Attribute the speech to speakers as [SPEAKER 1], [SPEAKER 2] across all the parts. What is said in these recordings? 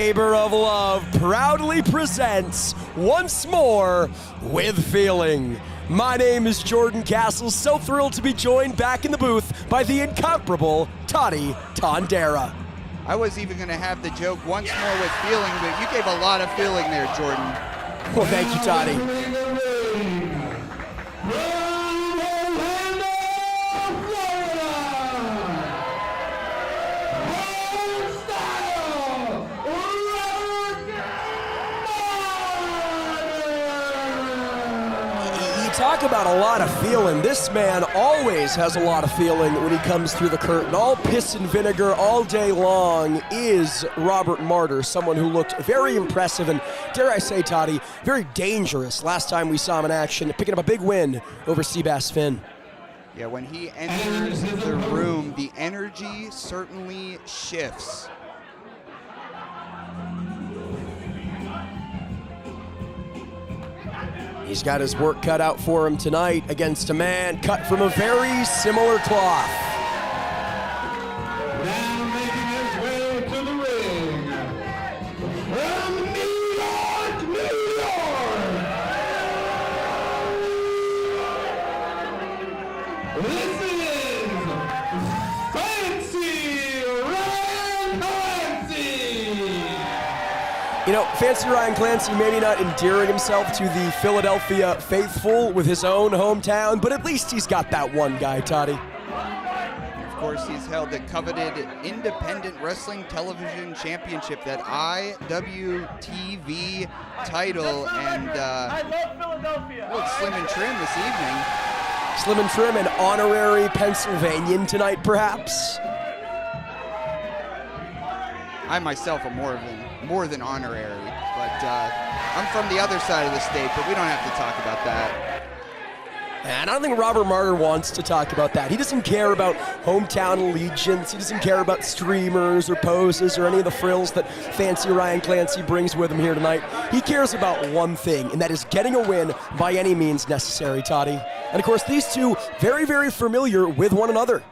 [SPEAKER 1] Labor of Love proudly presents once more with feeling. My name is Jordan Castle, so thrilled to be joined back in the booth by the incomparable Toddy Tondera.
[SPEAKER 2] I was even going to have the joke once more with feeling, but you gave a lot of feeling there, Jordan.
[SPEAKER 1] Well, thank you, Toddy. Talk about a lot of feeling. This man always has a lot of feeling when he comes through the curtain. All piss and vinegar all day long is Robert Martyr, someone who looked very impressive and, dare I say, Toddy, very dangerous last time we saw him in action, picking up a big win over Seabass Finn.
[SPEAKER 2] Yeah, when he enters the room, the energy certainly shifts.
[SPEAKER 1] He's got his work cut out for him tonight against a man cut from a very similar cloth.
[SPEAKER 3] Now making his way to the ring, from New York, New York, this is Clancy, Ryan Clancy.
[SPEAKER 1] You know, Fancy Ryan Clancy maybe not endearing himself to the Philadelphia faithful with his own hometown, but at least he's got that one guy, Toddy.
[SPEAKER 2] Of course, he's held the coveted Independent Wrestling Television Championship, that IWTV title, and looks slim and trim this evening.
[SPEAKER 1] Slim and trim, an honorary Pennsylvanian tonight, perhaps?
[SPEAKER 2] I myself am more than honorary, but I'm from the other side of the state, but we don't have to talk about that.
[SPEAKER 1] And I don't think Robert Martyr wants to talk about that. He doesn't care about hometown allegiance. He doesn't care about streamers or poses or any of the frills that Fancy Ryan Clancy brings with him here tonight. He cares about one thing, and that is getting a win by any means necessary, Toddy. And of course, these two very, very familiar with one another.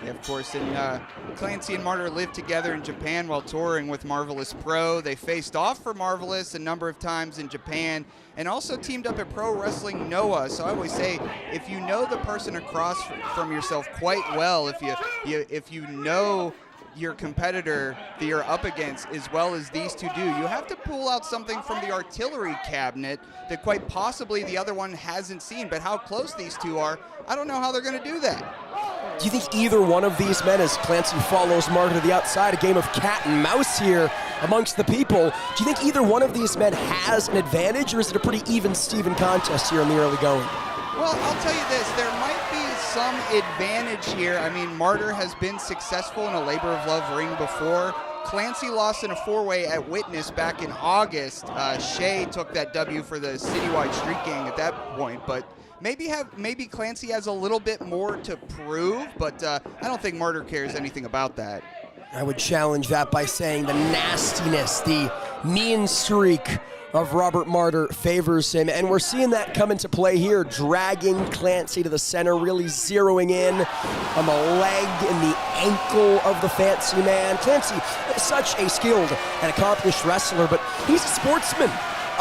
[SPEAKER 2] Yeah, of course, and Clancy and Martyr lived together in Japan while touring with Marvelous Pro. They faced off for Marvelous a number of times in Japan, and also teamed up at Pro Wrestling Noah. So I always say, if you know the person across from yourself quite well, if you know your competitor that you're up against as well as these two do, you have to pull out something from the artillery cabinet that quite possibly the other one hasn't seen. But how close these two are, I don't know how they're going to do that.
[SPEAKER 1] Do you think either one of these men, as Clancy follows Martyr to the outside, a game of cat and mouse here amongst the people, do you think either one of these men has an advantage, or is it a pretty even-Steven contest here in the early going?
[SPEAKER 2] Well, I'll tell you this, there might be some advantage here. I mean, Martyr has been successful in a Labor of Love ring before. Clancy lost in a four-way at Witness back in August. Shea took that W for the Citywide Street Gang at that point, but maybe Clancy has a little bit more to prove, but I don't think Martyr cares anything about that.
[SPEAKER 1] I would challenge that by saying the nastiness, the mean streak of Robert Martyr favors him, and we're seeing that come into play here, dragging Clancy to the center, really zeroing in on the leg and the ankle of the Fancy man. Clancy is such a skilled and accomplished wrestler, but he's a sportsman.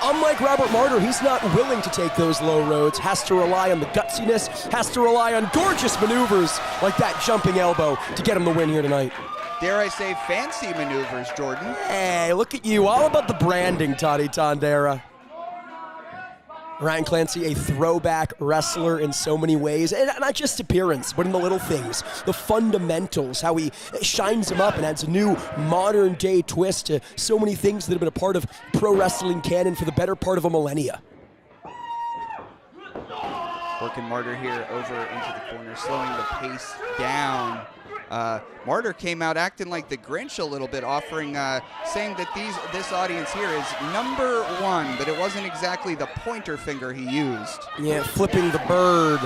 [SPEAKER 1] Unlike Robert Martyr, he's not willing to take those low roads, has to rely on the gutsiness, has to rely on gorgeous maneuvers like that jumping elbow to get him the win here tonight.
[SPEAKER 2] Dare I say fancy maneuvers, Jordan?
[SPEAKER 1] Hey, look at you, all about the branding, Toddy Tondera. Ryan Clancy, a throwback wrestler in so many ways, and not just appearance, but in the little things, the fundamentals, how he shines them up and adds a new modern-day twist to so many things that have been a part of pro wrestling canon for the better part of a millennia.
[SPEAKER 2] Working Martyr here over into the corner, slowing the pace down. Martyr came out acting like the Grinch a little bit, offering, saying that this audience here is number one, but it wasn't exactly the pointer finger he used.
[SPEAKER 1] Yeah, flipping the bird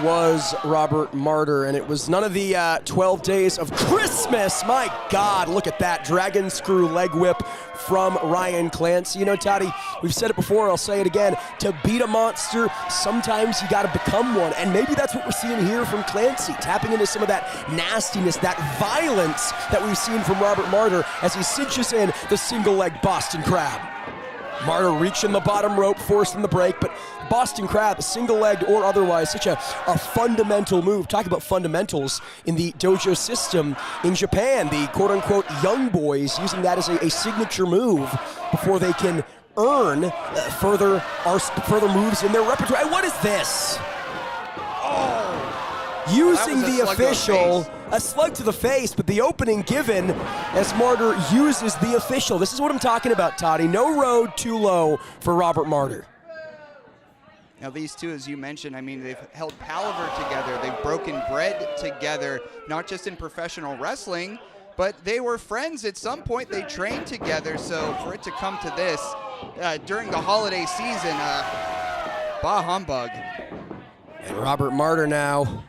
[SPEAKER 1] was Robert Martyr, and it was none of the 12 days of Christmas. My God, look at that dragon screw leg whip from Ryan Clancy. You know, Toddy, we've said it before, I'll say it again. To beat a monster, sometimes you got to become one, and maybe that's what we're seeing here from Clancy, tapping into some of that nastiness, that violence that we've seen from Robert Martyr as he cinches in the single-leg Boston Crab. Martyr reaching the bottom rope, forcing the break, but Boston Crab, single-legged or otherwise, such a fundamental move. Talk about fundamentals in the dojo system in Japan. The quote-unquote young boys using that as a signature move before they can earn further moves in their repertoire. What is this? Using the official, a slug to the face, but the opening given as Martyr uses the official. This is what I'm talking about, Toddy. No road too low for Robert Martyr.
[SPEAKER 2] Now these two, as you mentioned, I mean, they've held palaver together. They've broken bread together, not just in professional wrestling, but they were friends at some point. They trained together, so for it to come to this during the holiday season, bah humbug.
[SPEAKER 1] And Robert Martyr now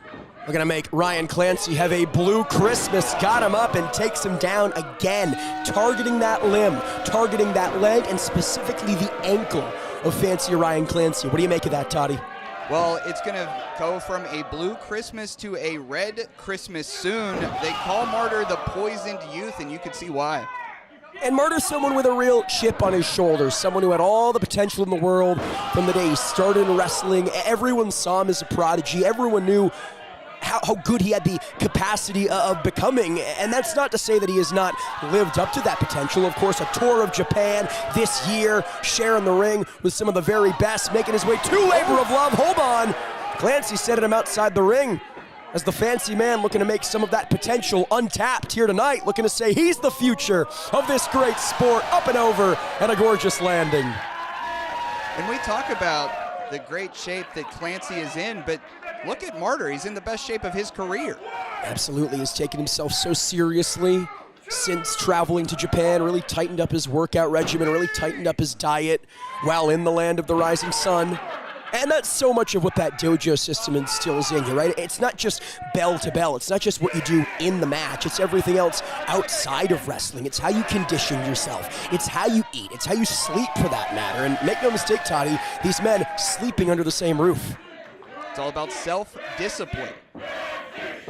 [SPEAKER 1] looking to make Ryan Clancy have a blue Christmas. Got him up and takes him down again, targeting that limb, targeting that leg, and specifically the ankle of fancy Ryan Clancy. What do you make of that, Toddy?
[SPEAKER 2] Well, it's going to go from a blue Christmas to a red Christmas soon. They call Martyr the poisoned youth, and you can see why.
[SPEAKER 1] And Martyr's someone with a real chip on his shoulders, someone who had all the potential in the world from the day he started in wrestling. Everyone saw him as a prodigy. Everyone knew how good he had the capacity of becoming, and that's not to say that he has not lived up to that potential. Of course, a tour of Japan this year, sharing the ring with some of the very best, making his way to Labor of Love. Hold on. Clancy setting him outside the ring as the fancy man looking to make some of that potential untapped here tonight, looking to say he's the future of this great sport. Up and over and a gorgeous landing.
[SPEAKER 2] And we talk about the great shape that Clancy is in, but look at Martyr. He's in the best shape of his career.
[SPEAKER 1] Absolutely. He's taken himself so seriously since traveling to Japan, really tightened up his workout regimen, really tightened up his diet while in the land of the rising sun. And that's so much of what that dojo system instills in you, right? It's not just bell to bell. It's not just what you do in the match. It's everything else outside of wrestling. It's how you condition yourself. It's how you eat. It's how you sleep, for that matter. And make no mistake, Toddy, these men sleeping under the same roof.
[SPEAKER 2] It's all about self-discipline.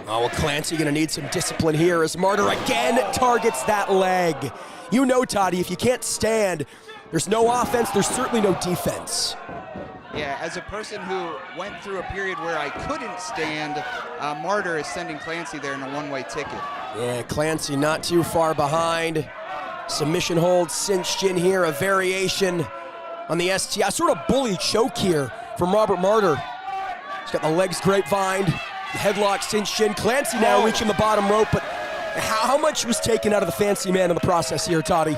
[SPEAKER 1] Oh, well, Clancy going to need some discipline here as Martyr again targets that leg. You know, Toddy, if you can't stand, there's no offense, there's certainly no defense.
[SPEAKER 2] Yeah, as a person who went through a period where I couldn't stand, Martyr is sending Clancy there in a one-way ticket.
[SPEAKER 1] Yeah, Clancy not too far behind. Submission hold cinched in here, a variation on the STI. Sort of bully choke here from Robert Martyr. He's got the legs grapevine, the headlock cinched in. Clancy now reaching the bottom rope, but how much was taken out of the fancy man in the process here, Toddy?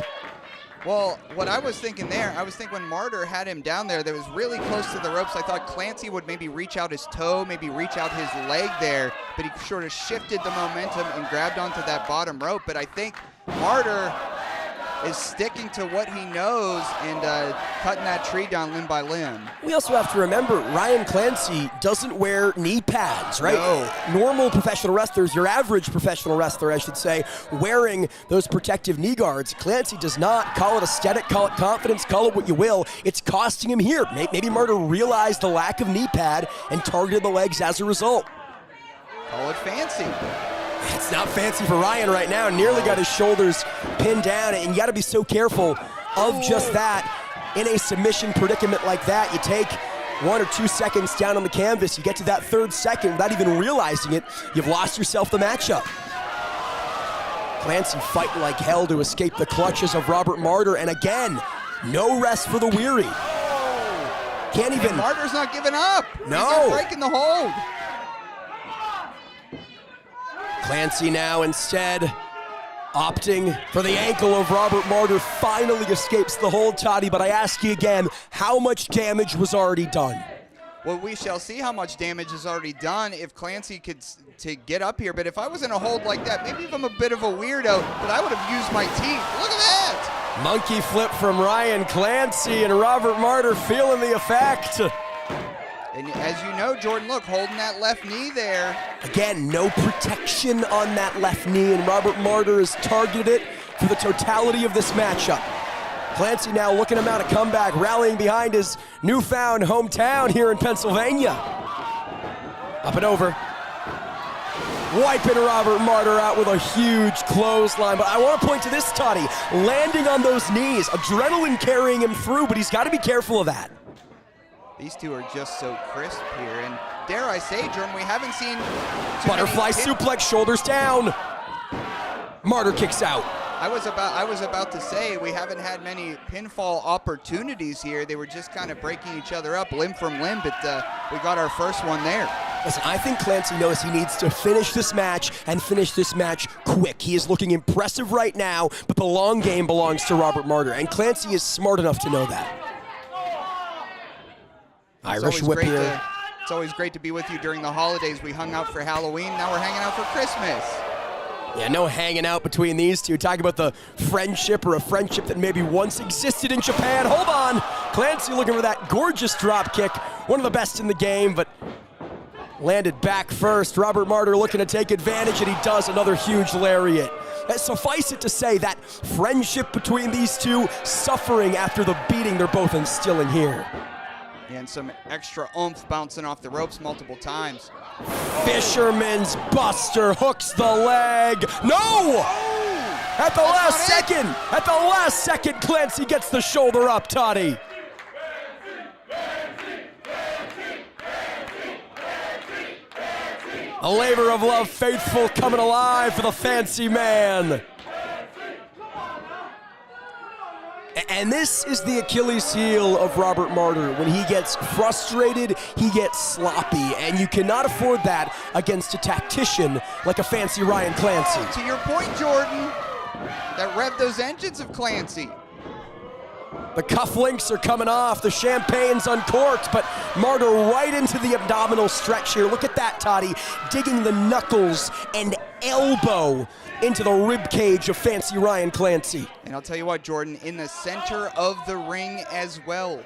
[SPEAKER 2] Well, what I was thinking there, I was thinking when Martyr had him down there that was really close to the ropes, I thought Clancy would maybe reach out his toe, maybe reach out his leg there, but he sort of shifted the momentum and grabbed onto that bottom rope. But I think Martyr is sticking to what he knows and cutting that tree down limb by limb.
[SPEAKER 1] We also have to remember, Ryan Clancy doesn't wear knee pads, right?
[SPEAKER 2] No.
[SPEAKER 1] Normal professional wrestlers, your average professional wrestler, I should say, wearing those protective knee guards. Clancy does not. Call it aesthetic, call it confidence, call it what you will. It's costing him here. Maybe Martyr realized the lack of knee pad and targeted the legs as a result.
[SPEAKER 2] Call it fancy.
[SPEAKER 1] It's not fancy for Ryan right now. Nearly got his shoulders pinned down, and you got to be so careful of just that. In a submission predicament like that, you take 1 or 2 seconds down on the canvas. You get to that 3rd second without even realizing it. You've lost yourself the matchup. Clancy fighting like hell to escape the clutches of Robert Martyr, and again, no rest for the weary. Can't even.
[SPEAKER 2] And Martyr's not giving up.
[SPEAKER 1] No.
[SPEAKER 2] He's not breaking the hold.
[SPEAKER 1] Clancy now instead opting for the ankle of Robert Martyr. Finally escapes the hold, Toddy, but I ask you again, how much damage was already done?
[SPEAKER 2] Well, we shall see how much damage is already done if Clancy could to get up here. But if I was in a hold like that, maybe if I'm a bit of a weirdo, but I would have used my teeth. Look at that!
[SPEAKER 1] Monkey flip from Ryan Clancy, and Robert Martyr feeling the effect.
[SPEAKER 2] And as you know, Jordan, look, holding that left knee there.
[SPEAKER 1] Again, no protection on that left knee, and Robert Martyr has targeted it for the totality of this matchup. Clancy now looking to mount a comeback, rallying behind his newfound hometown here in Pennsylvania. Up and over. Wiping Robert Martyr out with a huge clothesline. But I want to point to this, Toddy. Landing on those knees. Adrenaline carrying him through, but he's got to be careful of that.
[SPEAKER 2] These two are just so crisp here. And dare I say, Jordan, we haven't seen
[SPEAKER 1] Butterfly suplex, shoulders down. Martyr kicks out.
[SPEAKER 2] I was about to say we haven't had many pinfall opportunities here. They were just kind of breaking each other up limb from limb, but we got our first one there.
[SPEAKER 1] Listen, I think Clancy knows he needs to finish this match and finish this match quick. He is looking impressive right now, but the long game belongs to Robert Martyr, and Clancy is smart enough to know that. Irish whip here.
[SPEAKER 2] It's always great to be with you during the holidays. We hung out for Halloween, now we're hanging out for Christmas.
[SPEAKER 1] Yeah, no hanging out between these two. Talking about the friendship, or a friendship that maybe once existed in Japan. Hold on. Clancy looking for that gorgeous drop kick. One of the best in the game, but landed back first. Robert Martyr looking to take advantage, and he does another huge lariat. Suffice it to say, that friendship between these two suffering after the beating they're both instilling here.
[SPEAKER 2] And some extra oomph bouncing off the ropes multiple times.
[SPEAKER 1] Fisherman's Buster hooks the leg. No! Oh, at the last second, Clancy gets the shoulder up, Toddy. A labor of love faithful coming alive for the fancy man. And this is the Achilles heel of Robert Martyr. When he gets frustrated, he gets sloppy, and you cannot afford that against a tactician like a fancy Ryan Clancy.
[SPEAKER 2] Oh, to your point, Jordan, that revved those engines of Clancy.
[SPEAKER 1] The cufflinks are coming off, the champagne's uncorked, but Martyr right into the abdominal stretch here. Look at that, Toddy, digging the knuckles and elbow into the rib cage of fancy Ryan Clancy.
[SPEAKER 2] And I'll tell you what, Jordan, in the center of the ring as well.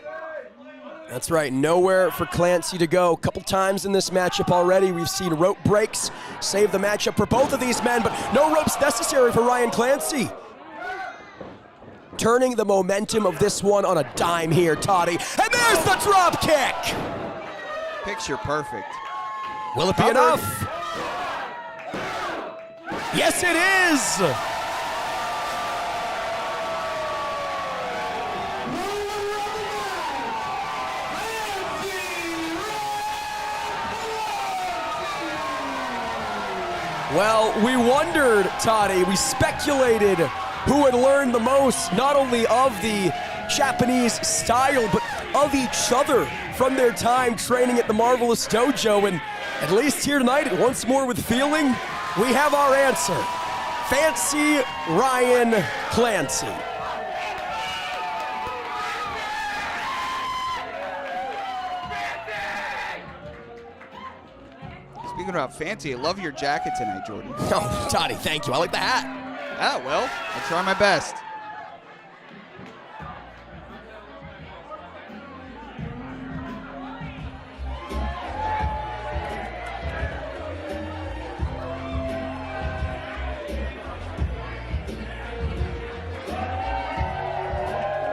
[SPEAKER 1] That's right, nowhere for Clancy to go. A couple times in this matchup already, we've seen rope breaks save the matchup for both of these men, but no ropes necessary for Ryan Clancy. Turning the momentum of this one on a dime here, Toddy. And there's the drop kick!
[SPEAKER 2] Picture perfect.
[SPEAKER 1] Will it be enough? Yes, it is! Well, we wondered, Toddy, we speculated who had learned the most, not only of the Japanese style, but of each other from their time training at the Marvelous Dojo. And at least here tonight, once more with feeling, we have our answer. Fancy Ryan Clancy.
[SPEAKER 2] Speaking about fancy, I love your jacket tonight, Jordan.
[SPEAKER 1] Oh, Toddy, thank you. I like the hat.
[SPEAKER 2] Ah, well, I'll try my best.